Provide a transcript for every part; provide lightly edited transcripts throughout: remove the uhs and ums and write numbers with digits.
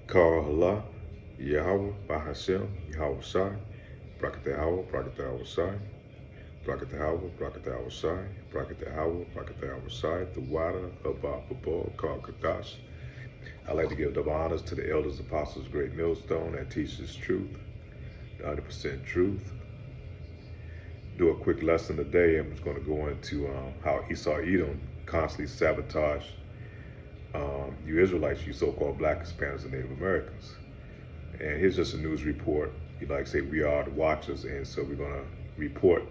Kara Yahweh, Bahashem, Yahweh Shai, Bracket Yahweh, Bracket Yahweh Shai, Bracket Yahweh, Bracket Yahweh Shai, Bracket Yahweh, Bracket Yahweh Shai, the water of Babo, called Kadash. I like to give double honors to the elders, apostles, great millstone that teaches truth, 100% truth. Do a quick lesson today. I'm just going to go into how Esau Edom constantly sabotage you Israelites, you so-called Black, Hispanics, and Native Americans. And here's just a news report. You like to say we are the watchers, and so we're going to report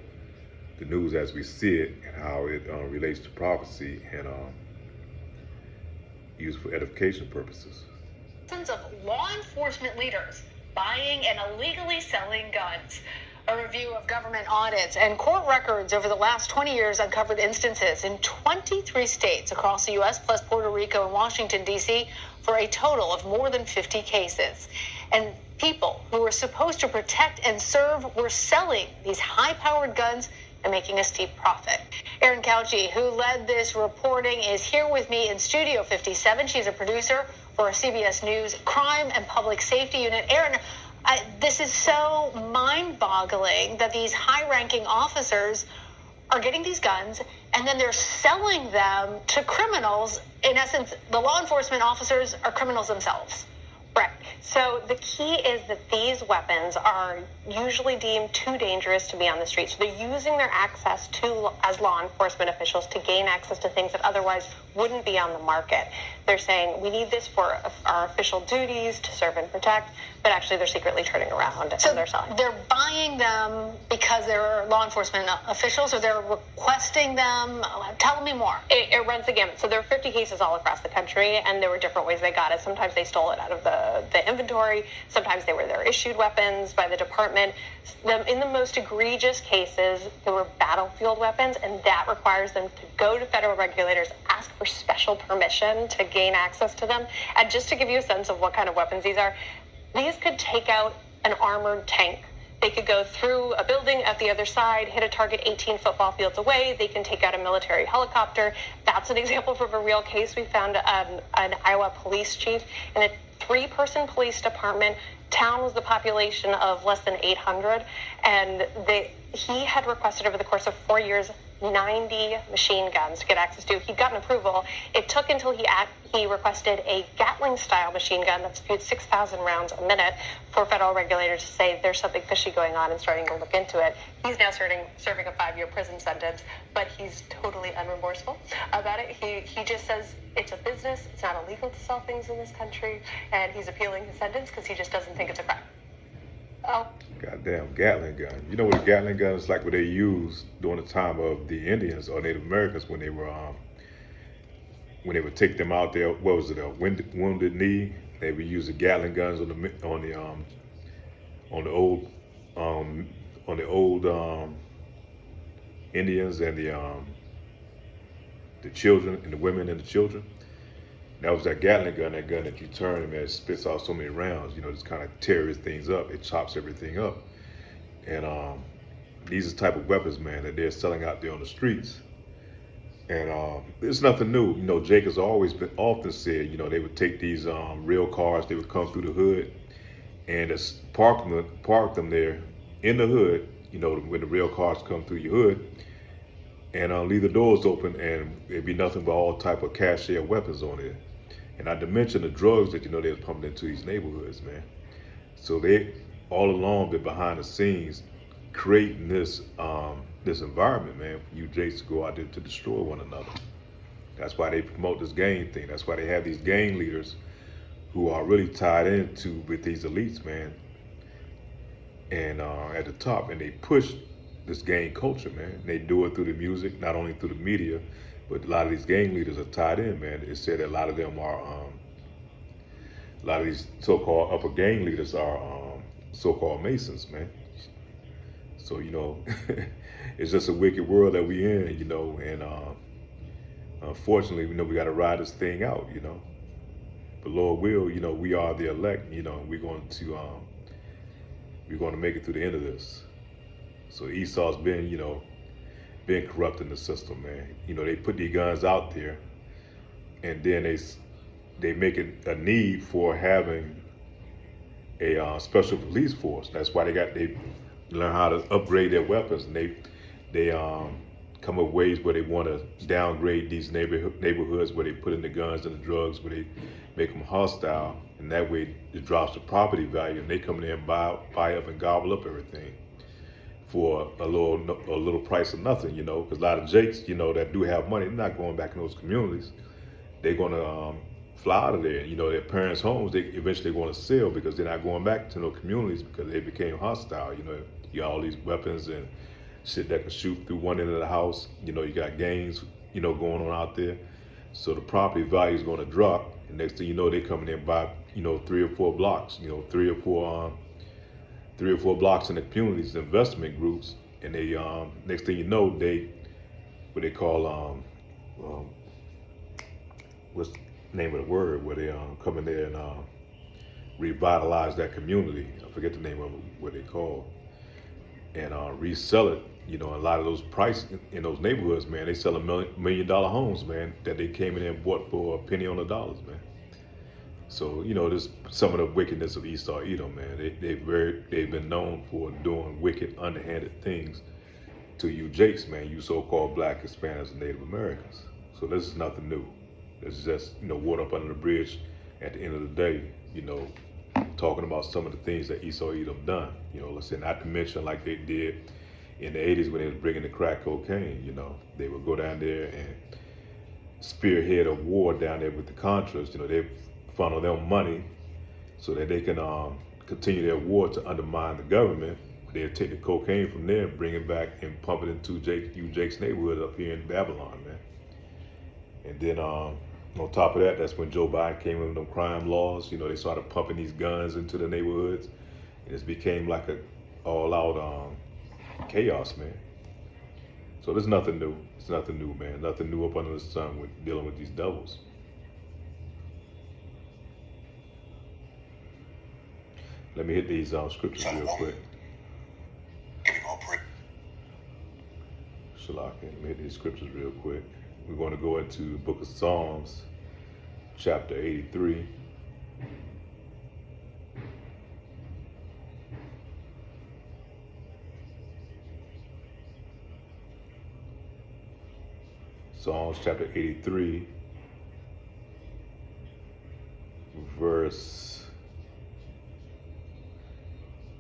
the news as we see it and how it relates to prophecy and used for edification purposes. Of law enforcement leaders buying and illegally selling guns. A review of government audits and court records over the last 20 years uncovered instances in 23 states across the U.S., plus Puerto Rico and Washington, D.C., for a total of more than 50 cases. And people who were supposed to protect and serve were selling these high-powered guns and making a steep profit. Erin Couchie, who led this reporting, is here with me in Studio 57. She's a producer for CBS News Crime and Public Safety Unit. Erin, this is so mind-boggling that these high-ranking officers are getting these guns and then they're selling them to criminals. In essence, the law enforcement officers are criminals themselves. Right. So the key is that these weapons are usually deemed too dangerous to be on the street. So they're using their access to, as law enforcement officials, to gain access to things that otherwise wouldn't be on the market. They're saying, we need this for our official duties to serve and protect, but actually they're secretly turning around and they're selling. They're buying them because they're law enforcement officials, or they're requesting them? Tell me more. It runs the gamut. So there are 50 cases all across the country, and there were different ways they got it. Sometimes they stole it out of the inventory. Sometimes they were their issued weapons by the department. In the most egregious cases, there were battlefield weapons, and that requires them to go to federal regulators, ask for special permission to gain access to them. And just to give you a sense of what kind of weapons these are, these could take out an armored tank. They could go through a building at the other side, hit a target 18 football fields away. They can take out a military helicopter. That's an example from a real case. We found an Iowa police chief in a 3-person police department. Town was the population of less than 800, and he had requested over the course of 4 years 90 machine guns to get access to. He'd gotten approval. It took until he requested a Gatling-style machine gun that spewed 6,000 rounds a minute for federal regulators to say there's something fishy going on and starting to look into it. He's now serving a 5-year prison sentence, but he's totally unremorseful about it. He just says it's a business. It's not illegal to sell things in this country, and he's appealing his sentence because he just doesn't think it's a crime. Oh. Goddamn Gatling gun. You know what a Gatling gun is like, what they used during the time of the Indians or Native Americans when they would take them out there. What was it? A wounded knee. They would use the Gatling guns on the old Indians and the children and the women and the children. That was that Gatling gun, that gun that you turn and it spits out so many rounds, just kind of tears things up. It chops everything up. And these are the type of weapons, man, that they're selling out there on the streets. And it's nothing new. Jake has always been often said, they would take these real cars, they would come through the hood and just park them there in the hood, when the real cars come through your hood, and leave the doors open, and it'd be nothing but all type of cachet of weapons on it. And not to mention the drugs that they was pumping into these neighborhoods, man. So they all along been behind the scenes creating this environment, man, for you Jakes to go out there to destroy one another. That's why they promote this gang thing. That's why they have these gang leaders who are really tied into with these elites, man. And at the top, and they push this gang culture, man. They do it through the music, not only through the media, but a lot of these gang leaders are tied in, man. It said that a lot of them are, a lot of these so-called upper gang leaders are so-called Masons, man. So, it's just a wicked world that we in, and unfortunately, we got to ride this thing out, But Lord will, we are the elect, we're going to make it through the end of this. So Esau's been corrupting the system, man. They put these guns out there, and then they make it a need for having a special police force. That's why they learn how to upgrade their weapons, and they come up with ways where they want to downgrade these neighborhoods where they put in the guns and the drugs, where they make them hostile, and that way it drops the property value, and they come in there and buy up and gobble up everything for a little price of nothing, you know, because a lot of Jakes, you know, that do have money, they're not going back in those communities. They're going to fly out of there. You know, their parents' homes, they eventually want to sell because they're not going back to no communities because they became hostile. You know, you got all these weapons and shit that can shoot through one end of the house. You know, you got gangs, you know, going on out there. So the property value is going to drop. And next thing you know, they come in there and buy, you know, 3 or 4 blocks, you know, 3 or 4 blocks in the communities, investment groups. And they, next thing you know, what they call, what's the name of the word, where they come in there and revitalize that community. I forget the name of it, what they call, and resell it. You know, a lot of those prices in those neighborhoods, man, they sell $1 million homes, man, that they came in and bought for a penny on the dollars, man. So, you know, this some of the wickedness of Esau Edom, man. They've been known for doing wicked, underhanded things to you Jakes, man, you so-called Black, Hispanics, and Native Americans. So this is nothing new. This is just, you know, water up under the bridge at the end of the day, you know, talking about some of the things that Esau Edom done. You know, let's say, not to mention like they did in the 80s when they was bringing the crack cocaine. You know, they would go down there and spearhead a war down there with the Contras. You know, they funnel them money so that they can continue their war to undermine the government. They'll take the cocaine from there and bring it back and pump it into Jake's neighborhood up here in Babylon, man. And then on top of that, that's when Joe Biden came in with them crime laws. You know, they started pumping these guns into the neighborhoods. And it became like a all-out chaos, man. So there's nothing new. It's nothing new, man. Nothing new up under the sun with dealing with these devils. Let me hit these scriptures real quick. Shalaka, let me hit these scriptures real quick. We're going to go into the book of Psalms, chapter 83. Psalms chapter 83,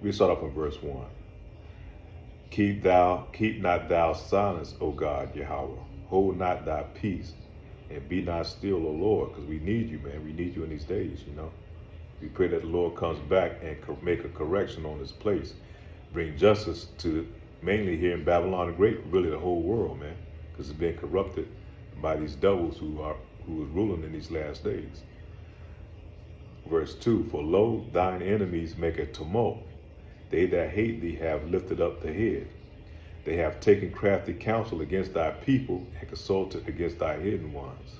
we start off in verse 1. Keep not thou silence, O God, Yahweh. Hold not thy peace, and be not still, O Lord, because we need you, man. We need you in these days, you know. We pray that the Lord comes back and make a correction on this place. Bring justice to, mainly here in Babylon the Great, really the whole world, man, because it's been corrupted by these devils who is ruling in these last days. Verse 2, for lo, thine enemies make a tumult. They that hate thee have lifted up the head. They have taken crafty counsel against thy people and consulted against thy hidden ones.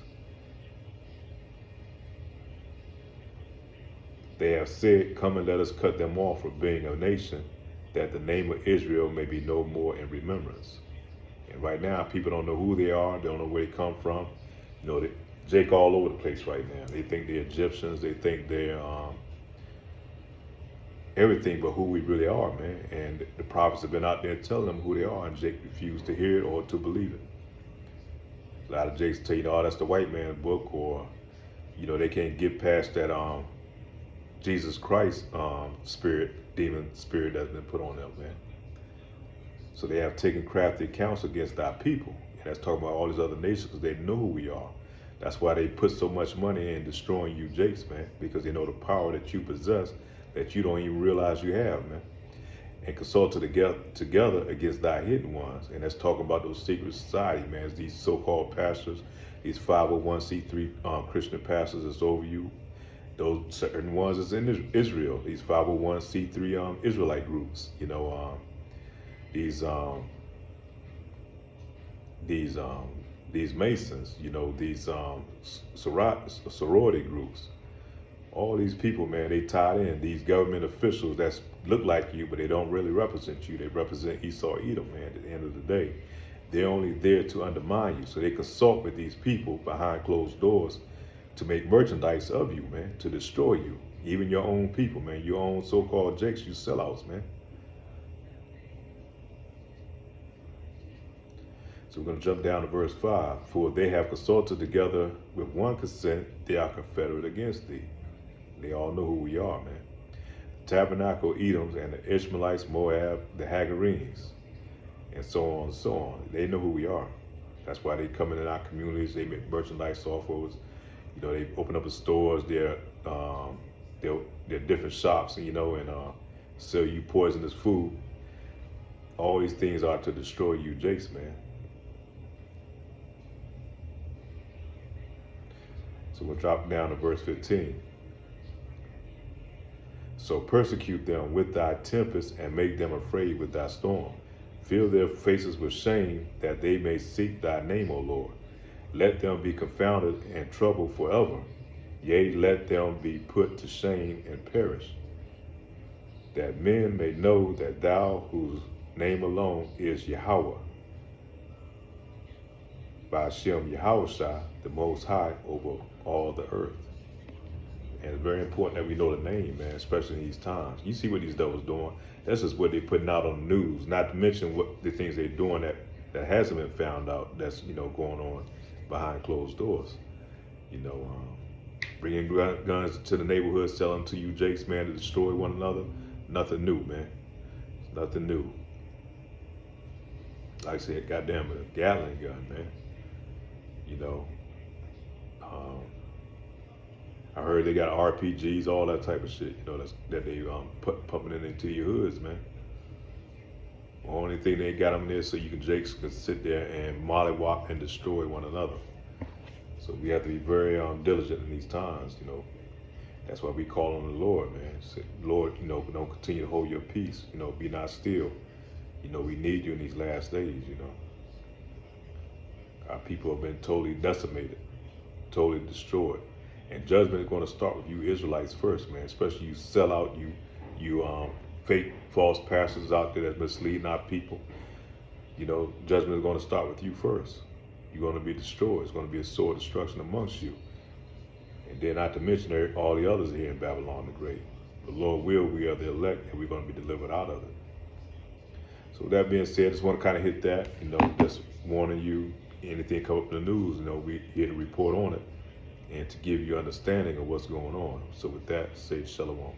They have said, come and let us cut them off for being a nation, that the name of Israel may be no more in remembrance. And right now, people don't know who they are. They don't know where they come from. You know, Jake all over the place right now. They think they're Egyptians. They think they're everything but who we really are, man. And the prophets have been out there telling them who they are, and Jake refused to hear it or to believe it. A lot of Jakes tell you, oh, that's the white man's book, or, you know, they can't get past that Jesus Christ demon spirit that's been put on them, man. So they have taken crafty counsel against our people. And that's talking about all these other nations, because they know who we are. That's why they put so much money in destroying you Jakes, man, because they know the power that you possess that you don't even realize you have, man. And consulted together against thy hidden ones. And that's talking about those secret society, man. It's these so-called pastors, these 501c3 Christian pastors that's over you. Those certain ones that's in Israel, these 501c3 Israelite groups, you know, these Masons, you know, these sorority groups. All these people, man, they tied in. These government officials that look like you, but they don't really represent you. They represent Esau Edom, man, at the end of the day. They're only there to undermine you. So they consult with these people behind closed doors to make merchandise of you, man, to destroy you. Even your own people, man. Your own so-called jakes, you sellouts, man. So we're going to jump down to verse 5. For they have consulted together with one consent, they are confederate against thee. They all know who we are, man. The Tabernacle Edoms and the Ishmaelites, Moab, the Hagarenes, and so on and so on. They know who we are. That's why they come in our communities. They make merchandise off of us. You know, they open up the stores, their different shops, you know, and sell you poisonous food. All these things are to destroy you, jakes, man. So we'll drop down to verse 15. So persecute them with thy tempest and make them afraid with thy storm. Fill their faces with shame that they may seek thy name, O Lord. Let them be confounded and troubled forever. Yea, let them be put to shame and perish. That men may know that thou, whose name alone is Yahweh, by Hashem Yahushua, the Most High over all the earth. And it's very important that we know the name, man, especially in these times. You see what these devils doing. That's just what they're putting out on the news, not to mention what the things they're doing that hasn't been found out, that's, you know, going on behind closed doors. You know, bringing guns to the neighborhood, selling to you jakes, man, to destroy one another. Nothing new, man. Nothing new. Like I said, goddamn, a Gatling gun, man. You know, I heard they got RPGs, all that type of shit, you know, that they pumping it into your hoods, man. The only thing they got them there so you jakes can sit there and mollywop and destroy one another. So we have to be very diligent in these times, you know. That's why we call on the Lord, man. Say, Lord, you know, don't continue to hold your peace, you know, be not still. You know, we need you in these last days, you know. Our people have been totally decimated, totally destroyed. And judgment is going to start with you Israelites first, man. Especially you sell out, you fake false pastors out there that's misleading our people. You know, judgment is going to start with you first. You're going to be destroyed. It's going to be a sword of destruction amongst you. And then not to mention all the others here in Babylon the Great. The Lord will, we are the elect, and we're going to be delivered out of it. So with that being said, I just want to kind of hit that, you know, just warning you, anything come up in the news, you know, we're here to report on it and to give you understanding of what's going on. So with that, say shalom.